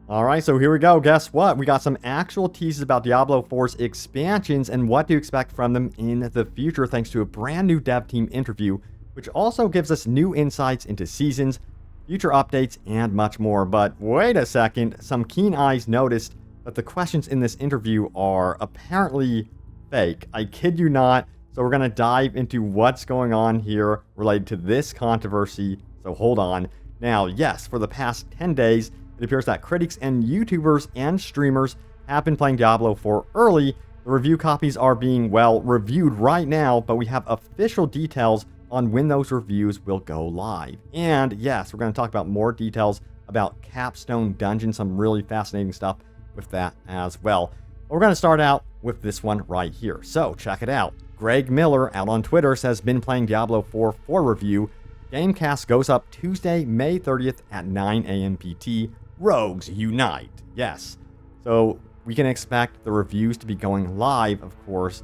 Alright, so here we go. Guess what? We got some actual teases about Diablo 4's expansions and what to expect from them in the future thanks to a brand new dev team interview, which also gives us new insights into seasons, future updates, and much more. But wait a second, some keen eyes noticed that the questions in this interview are apparently fake. I kid you not. So we're going to dive into what's going on here related to this controversy. So hold on. Now, yes, for the past 10 days, it appears that critics and YouTubers and streamers have been playing Diablo 4 early. The review copies are being, well, reviewed right now, but we have official details on when those reviews will go live. And yes, we're going to talk about more details about Capstone Dungeons, some really fascinating stuff with that as well. But we're going to start out with this one right here. So check it out. Greg Miller out on Twitter says, been playing Diablo 4 for review. Gamecast goes up Tuesday, May 30th at 9 a.m. PT. Rogues unite. Yes. So we can expect the reviews to be going live, of course,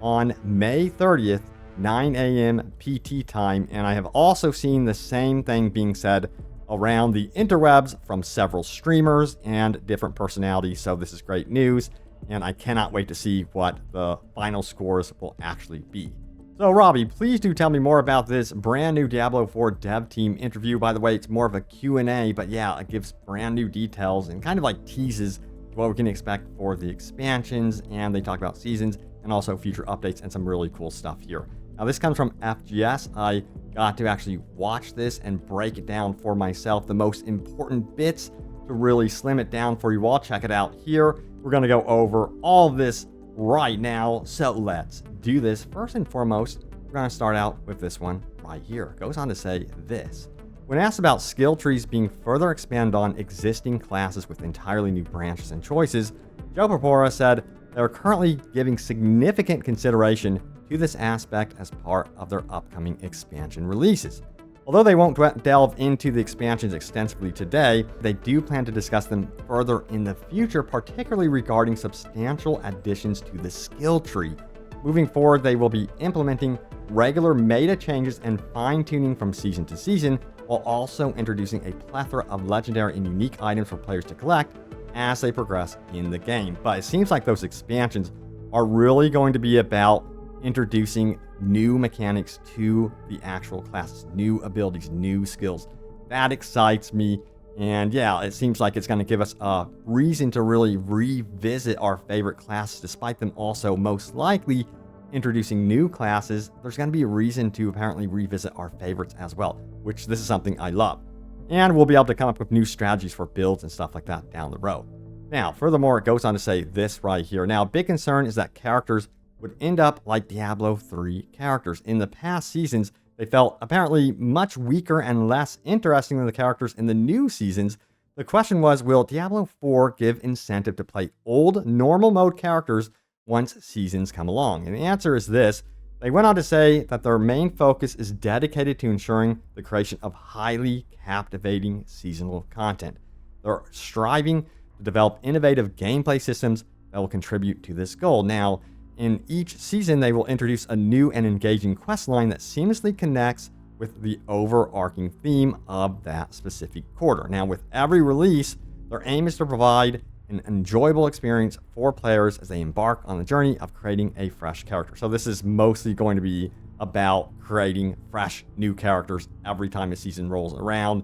on May 30th, 9 a.m. PT time. And I have also seen the same thing being said around the interwebs from several streamers and different personalities. So this is great news, and I cannot wait to see what the final scores will actually be. So Robbie, please do tell me more about this brand new Diablo 4 dev team interview. By the way, it's more of a Q&A, but yeah, it gives brand new details and kind of like teases what we can expect for the expansions, and they talk about seasons and also future updates and some really cool stuff here. Now this comes from FGS. I got to actually watch this and break it down for myself, the most important bits to really slim it down for you all. Check it out here. We're going to go over all of this right now, so let's do this. First and foremost, we're going to start out with this one right here. It goes on to say this. When asked about skill trees being further expanded on existing classes with entirely new branches and choices, Joe Porpora said they're currently giving significant consideration to this aspect as part of their upcoming expansion releases. Although they won't delve into the expansions extensively today, they do plan to discuss them further in the future, particularly regarding substantial additions to the skill tree. Moving forward, they will be implementing regular meta changes and fine-tuning from season to season, while also introducing a plethora of legendary and unique items for players to collect as they progress in the game. But it seems like those expansions are really going to be about introducing new mechanics to the actual classes, new abilities, new skills. That excites me. And yeah, it seems like it's going to give us a reason to really revisit our favorite classes, despite them also most likely introducing new classes. There's going to be a reason to apparently revisit our favorites as well, which this is something I love. And we'll be able to come up with new strategies for builds and stuff like that down the road. Now, furthermore, it goes on to say this right here. Now, a big concern is that characters would end up like Diablo 3 characters. In the past seasons, they felt apparently much weaker and less interesting than the characters in the new seasons. The question was, will Diablo 4 give incentive to play old normal mode characters once seasons come along? And the answer is this. They went on to say that their main focus is dedicated to ensuring the creation of highly captivating seasonal content. They're striving to develop innovative gameplay systems that will contribute to this goal. Now, in each season, they will introduce a new and engaging quest line that seamlessly connects with the overarching theme of that specific quarter. Now, with every release, their aim is to provide an enjoyable experience for players as they embark on the journey of creating a fresh character. So this is mostly going to be about creating fresh new characters every time a season rolls around,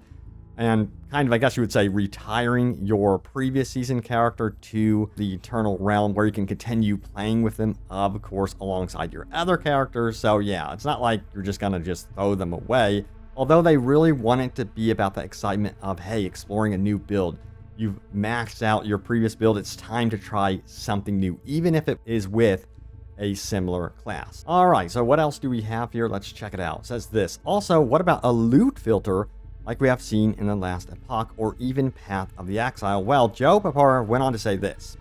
and kind of, I guess you would say, retiring your previous season character to the Eternal Realm, where you can continue playing with them, of course, alongside your other characters. So yeah, it's not like you're just gonna just throw them away, although they really want it to be about the excitement of, hey, exploring a new build. You've maxed out your previous build, it's time to try something new, even if it is with a similar class. All right, so what else do we have here? Let's check it out. It says this. Also, what about a loot filter like we have seen in the last Epoch or even Path of the Exile? Well, Joe Porpora went on to say this.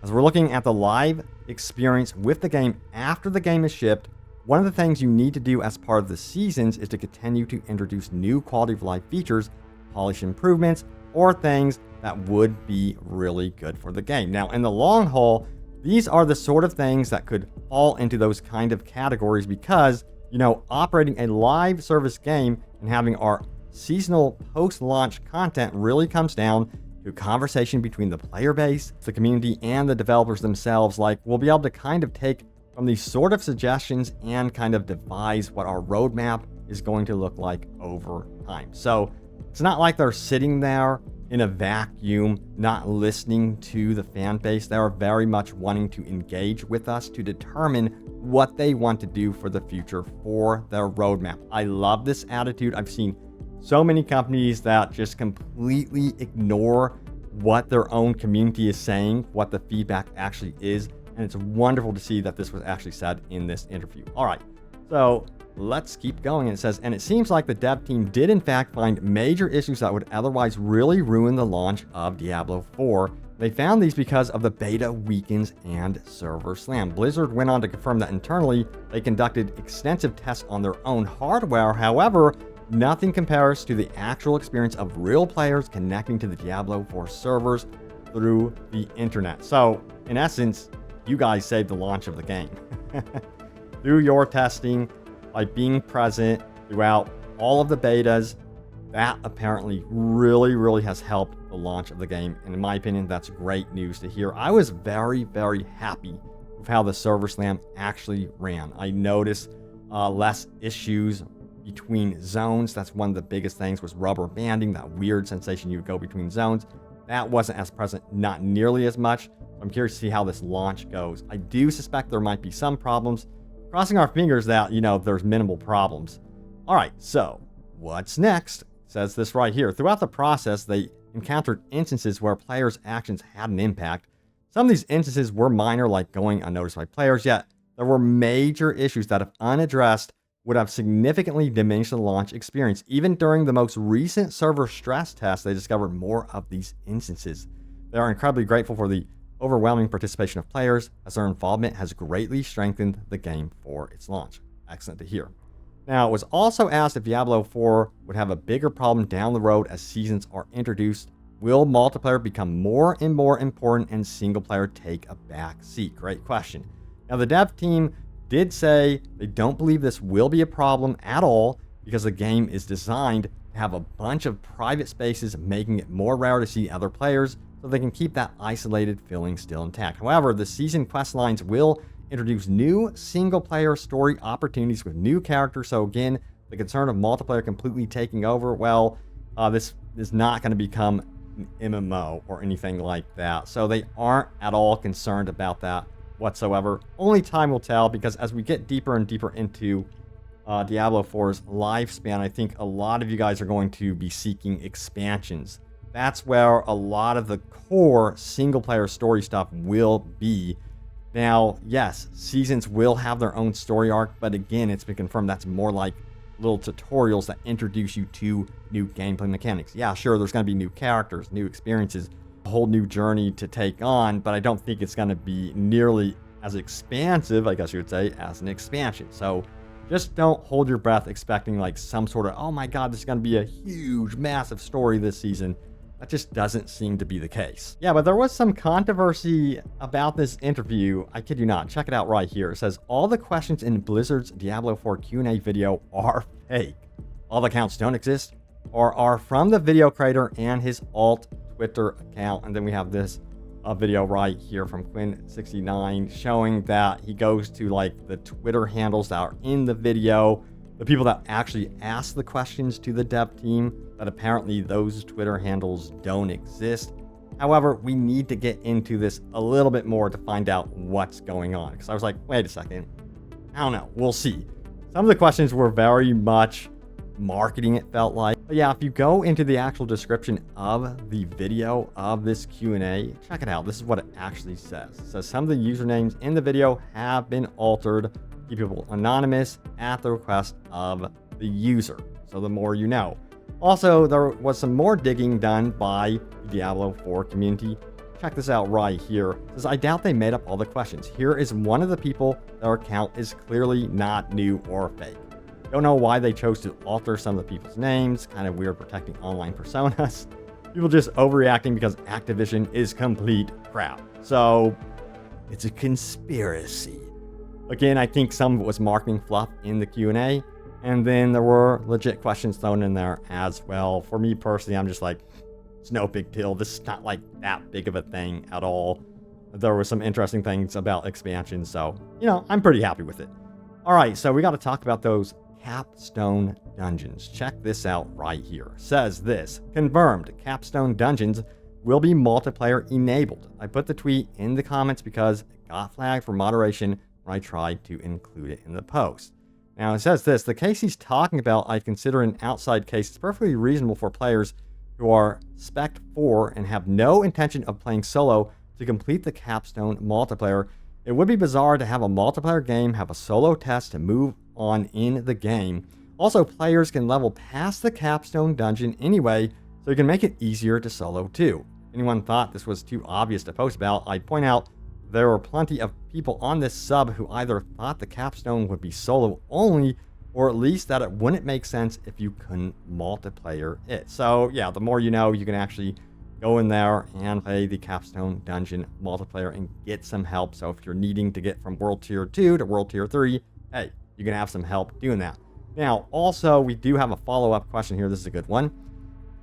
As we're looking at the live experience with the game after the game is shipped, one of the things you need to do as part of the seasons is to continue to introduce new quality of life features, polish improvements, or things that would be really good for the game. Now, in the long haul, these are the sort of things that could fall into those kind of categories because, you know, operating a live service game and having our seasonal post-launch content really comes down to a conversation between the player base, the community, and the developers themselves. Like, we'll be able to kind of take from these sort of suggestions and kind of devise what our roadmap is going to look like over time. So it's not like they're sitting there in a vacuum, not listening to the fan base. They are very much wanting to engage with us to determine what they want to do for the future for their roadmap. I love this attitude. I've seen so many companies that just completely ignore what their own community is saying, what the feedback actually is. And it's wonderful to see that this was actually said in this interview. All right, so let's keep going. It says, and it seems like the dev team did in fact find major issues that would otherwise really ruin the launch of Diablo 4. They found these because of the beta weakens and server slam. Blizzard went on to confirm that internally they conducted extensive tests on their own hardware. However, nothing compares to the actual experience of real players connecting to the Diablo 4 servers through the internet. So in essence, you guys saved the launch of the game. Through your testing, by being present throughout all of the betas, that apparently really has helped the launch of the game. And in my opinion, that's great news to hear. I was very happy with how the server slam actually ran. I noticed less issues between zones. That's one of the biggest things, was rubber banding, that weird sensation you would go between zones. That wasn't as present, not nearly as much. I'm curious to see how this launch goes. I do suspect there might be some problems. Crossing our fingers that, there's minimal problems. All right, so what's next? It says this right here. Throughout the process, they encountered instances where players' actions had an impact. Some of these instances were minor, like going unnoticed by players, yet there were major issues that, if unaddressed, would have significantly diminished the launch experience. Even during the most recent server stress test, they discovered more of these instances. They are incredibly grateful for the overwhelming participation of players, as their involvement has greatly strengthened the game for its launch. Excellent to hear. Now, it was also asked if Diablo 4 would have a bigger problem down the road as seasons are introduced. Will multiplayer become more and more important and single player take a back seat? Great question. Now, the dev team did say they don't believe this will be a problem at all, because the game is designed to have a bunch of private spaces, making it more rare to see other players, so they can keep that isolated feeling still intact. However, the season quest lines will introduce new single-player story opportunities with new characters. So again, the concern of multiplayer completely taking over, well, this is not going to become an MMO or anything like that. So they aren't at all concerned about that whatsoever. Only time will tell, because as we get deeper and deeper into Diablo 4's lifespan, I think a lot of you guys are going to be seeking expansions. That's where a lot of the core single-player story stuff will be. Now, yes, seasons will have their own story arc, but again, it's been confirmed that's more like little tutorials that introduce you to new gameplay mechanics. Yeah, sure, there's going to be new characters, new experiences, a whole new journey to take on, but I don't think it's going to be nearly as expansive, I guess you would say, as an expansion. So just don't hold your breath expecting like some sort of, oh my god, this is going to be a huge, massive story this season. That just doesn't seem to be the case. Yeah, but there was some controversy about this interview. I kid you not. Check it out right here. It says, all the questions in Blizzard's Diablo 4 Q&A video are fake. All the accounts don't exist or are from the video creator and his alt Twitter account. And then we have this video right here from Quinn69 showing that he goes to like the Twitter handles that are in the video, the people that actually ask the questions to the dev team, that apparently those Twitter handles don't exist. However, we need to get into this a little bit more to find out what's going on. Because I was like, wait a second. I don't know. We'll see. Some of the questions were very much marketing, it felt like. But yeah, if you go into the actual description of the video of this Q&A, check it out. This is what it actually says. It says some of the usernames in the video have been altered to keep people anonymous at the request of the user. So the more you know. Also, there was some more digging done by the Diablo 4 community. Check this out right here. It says, I doubt they made up all the questions. Here is one of the people. Their account is clearly not new or fake. Don't know why they chose to alter some of the people's names. Kind of weird protecting online personas. People just overreacting because Activision is complete crap. So, it's a conspiracy. Again, I think some of it was marketing fluff in the Q&A. And then there were legit questions thrown in there as well. For me personally, I'm just like, It's no big deal. This is not like that big of a thing at all. There were some interesting things about expansion, so, you know, I'm pretty happy with it. All right, so we got to talk about those Capstone Dungeons. Check this out right here. Says this, confirmed, Capstone Dungeons will be multiplayer enabled. I put the tweet in the comments because it got flagged for moderation when I tried to include it in the post. Now it says this, the case he's talking about I consider an outside case. It's perfectly reasonable for players who are spec 4 and have no intention of playing solo to complete the Capstone multiplayer. It would be bizarre to have a multiplayer game have a solo test to move on in the game. Also, players can level past the Capstone dungeon anyway, so you can make it easier to solo too. If anyone thought this was too obvious to post about, I'd point out there were plenty of people on this sub who either thought the Capstone would be solo only, or at least that it wouldn't make sense if you couldn't multiplayer it. So yeah, the more you know, you can actually go in there and play the Capstone Dungeon multiplayer and get some help. So if you're needing to get from World Tier 2 to World Tier 3, hey, you can have some help doing that. Now, also, we do have a follow-up question here. This is a good one.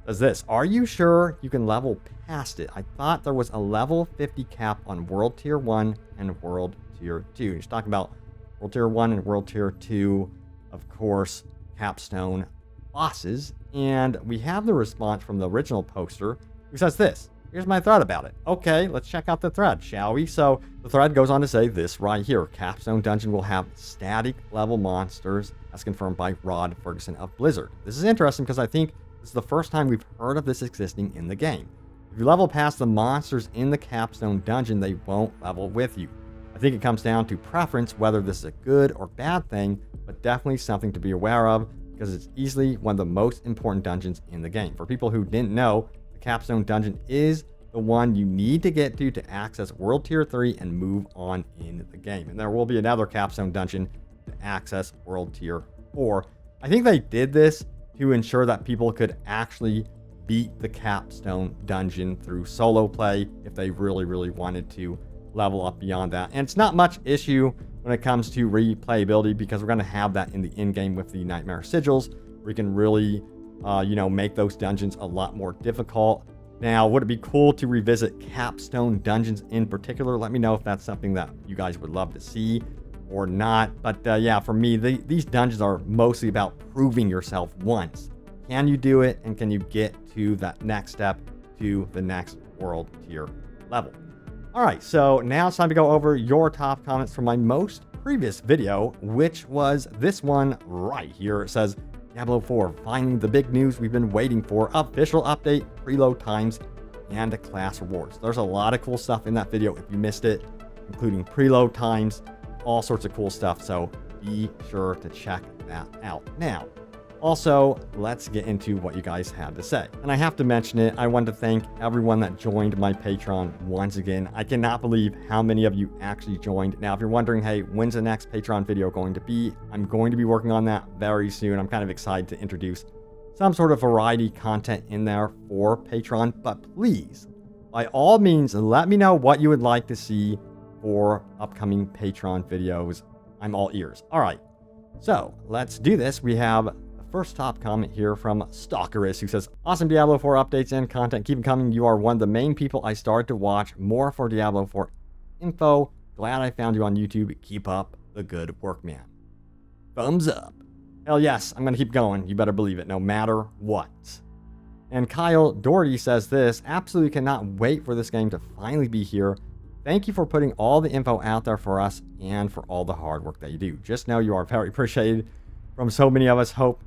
Says this, are you sure you can level past it? I thought there was a level 50 cap on World Tier 1 and World Tier 2. He's talking about World Tier 1 and World Tier 2, of course, Capstone bosses. And we have the response from the original poster who says this. Here's my thread about it. Okay, let's check out the thread, shall we? So the thread goes on to say this right here. Capstone Dungeon will have static level monsters, as confirmed by Rod Ferguson of Blizzard. This is interesting because I think this is the first time we've heard of this existing in the game. If you level past the monsters in the Capstone Dungeon, they won't level with you. I think it comes down to preference, whether this is a good or bad thing, but definitely something to be aware of because it's easily one of the most important dungeons in the game. For people who didn't know, Capstone Dungeon is the one you need to get to access World Tier 3 and move on in the game. And there will be another Capstone Dungeon to access World Tier 4. I think they did this to ensure that people could actually beat the Capstone Dungeon through solo play if they really, really wanted to level up beyond that. And it's not much issue when it comes to replayability because we're going to have that in the in-game with the Nightmare Sigils, where you can really make those dungeons a lot more difficult. Now, would it be cool to revisit Capstone Dungeons in particular? Let me know if that's something that you guys would love to see or not. But yeah, for me, these dungeons are mostly about proving yourself once. Can you do it? And can you get to that next step to the next World Tier level? All right, so now it's time to go over your top comments from my most previous video, which was this one right here. It says, Diablo 4, finally the big news we've been waiting for, official update, preload times, and class rewards. There's a lot of cool stuff in that video if you missed it, including preload times, all sorts of cool stuff, so be sure to check that out. Now, also, let's get into what you guys had to say. And I have to mention it, I want to thank everyone that joined my Patreon once again. I cannot believe how many of you actually joined. Now, if you're wondering, hey, when's the next Patreon video going to be? I'm going to be working on that very soon. I'm kind of excited to introduce some sort of variety content in there for Patreon. But please, by all means, let me know what you would like to see for upcoming Patreon videos. I'm all ears. All right, so let's do this. We have first top comment here from Stalkerus, who says, awesome Diablo 4 updates and content. Keep it coming. You are one of the main people I started to watch more for Diablo 4 info. Glad I found you on YouTube. Keep up the good work, man. Thumbs up. Hell yes, I'm going to keep going. You better believe it, no matter what. And Kyle Doherty says this, absolutely cannot wait for this game to finally be here. Thank you for putting all the info out there for us and for all the hard work that you do. Just know you are very appreciated from so many of us. Hope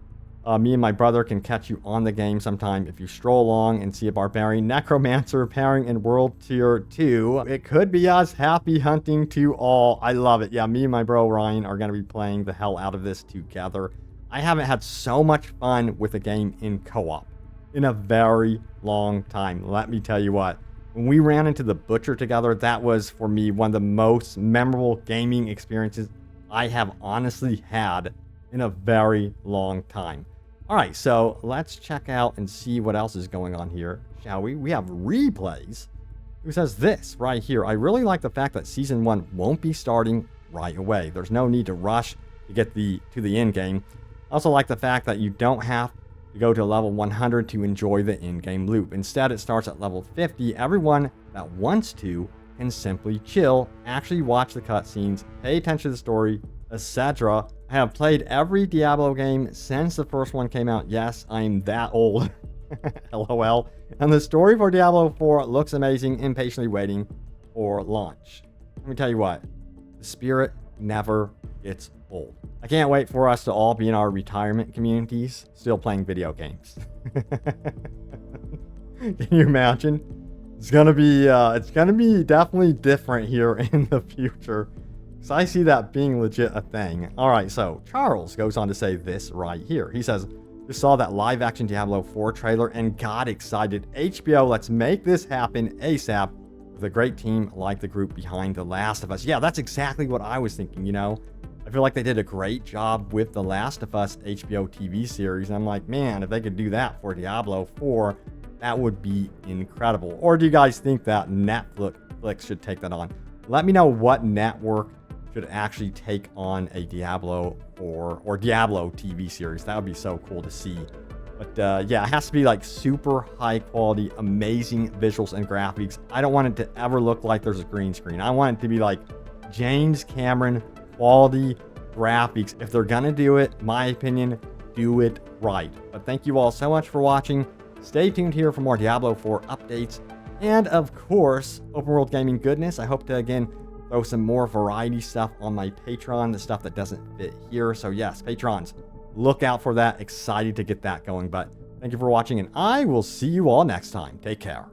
me and my brother can catch you on the game sometime if you stroll along and see a Barbarian Necromancer pairing in World Tier 2. It could be us. Happy hunting to all. I love it. Yeah, me and my bro Ryan are going to be playing the hell out of this together. I haven't had so much fun with a game in co-op in a very long time. Let me tell you what. When we ran into the Butcher together, that was, for me, one of the most memorable gaming experiences I have honestly had in a very long time. All right, so let's check out and see what else is going on here, shall we? We have Replays, who says this right here. I really like the fact that Season 1 won't be starting right away. There's no need to rush to get to the end game. I also like the fact that you don't have to go to level 100 to enjoy the in-game loop. Instead, it starts at level 50. Everyone that wants to can simply chill, actually watch the cutscenes, pay attention to the story, etc. I have played every Diablo game since the first one came out. Yes, I'm that old. LOL. And the story for Diablo 4 looks amazing, impatiently waiting for launch. Let me tell you what, the spirit never gets old. I can't wait for us to all be in our retirement communities, still playing video games. Can you imagine? It's gonna be definitely different here in the future. So I see that being legit a thing. All right, so Charles goes on to say this right here. He says, just saw that live action Diablo 4 trailer and got excited. HBO, let's make this happen ASAP with a great team like the group behind The Last of Us. Yeah, that's exactly what I was thinking, you know? I feel like they did a great job with The Last of Us HBO TV series. I'm like, man, if they could do that for Diablo 4, that would be incredible. Or do you guys think that Netflix should take that on? Let me know what network should actually take on a Diablo or Diablo TV series. That would be so cool to see. But yeah, it has to be like super high quality, amazing visuals and graphics. I don't want it to ever look like there's a green screen. I want it to be like James Cameron quality graphics. If they're gonna do it, my opinion, do it right. But thank you all so much for watching. Stay tuned here for more Diablo 4 updates. And of course, open world gaming goodness. I hope to again throw some more variety stuff on my Patreon, the stuff that doesn't fit here. So yes, patrons, look out for that. Excited to get that going. But thank you for watching, and I will see you all next time. Take care.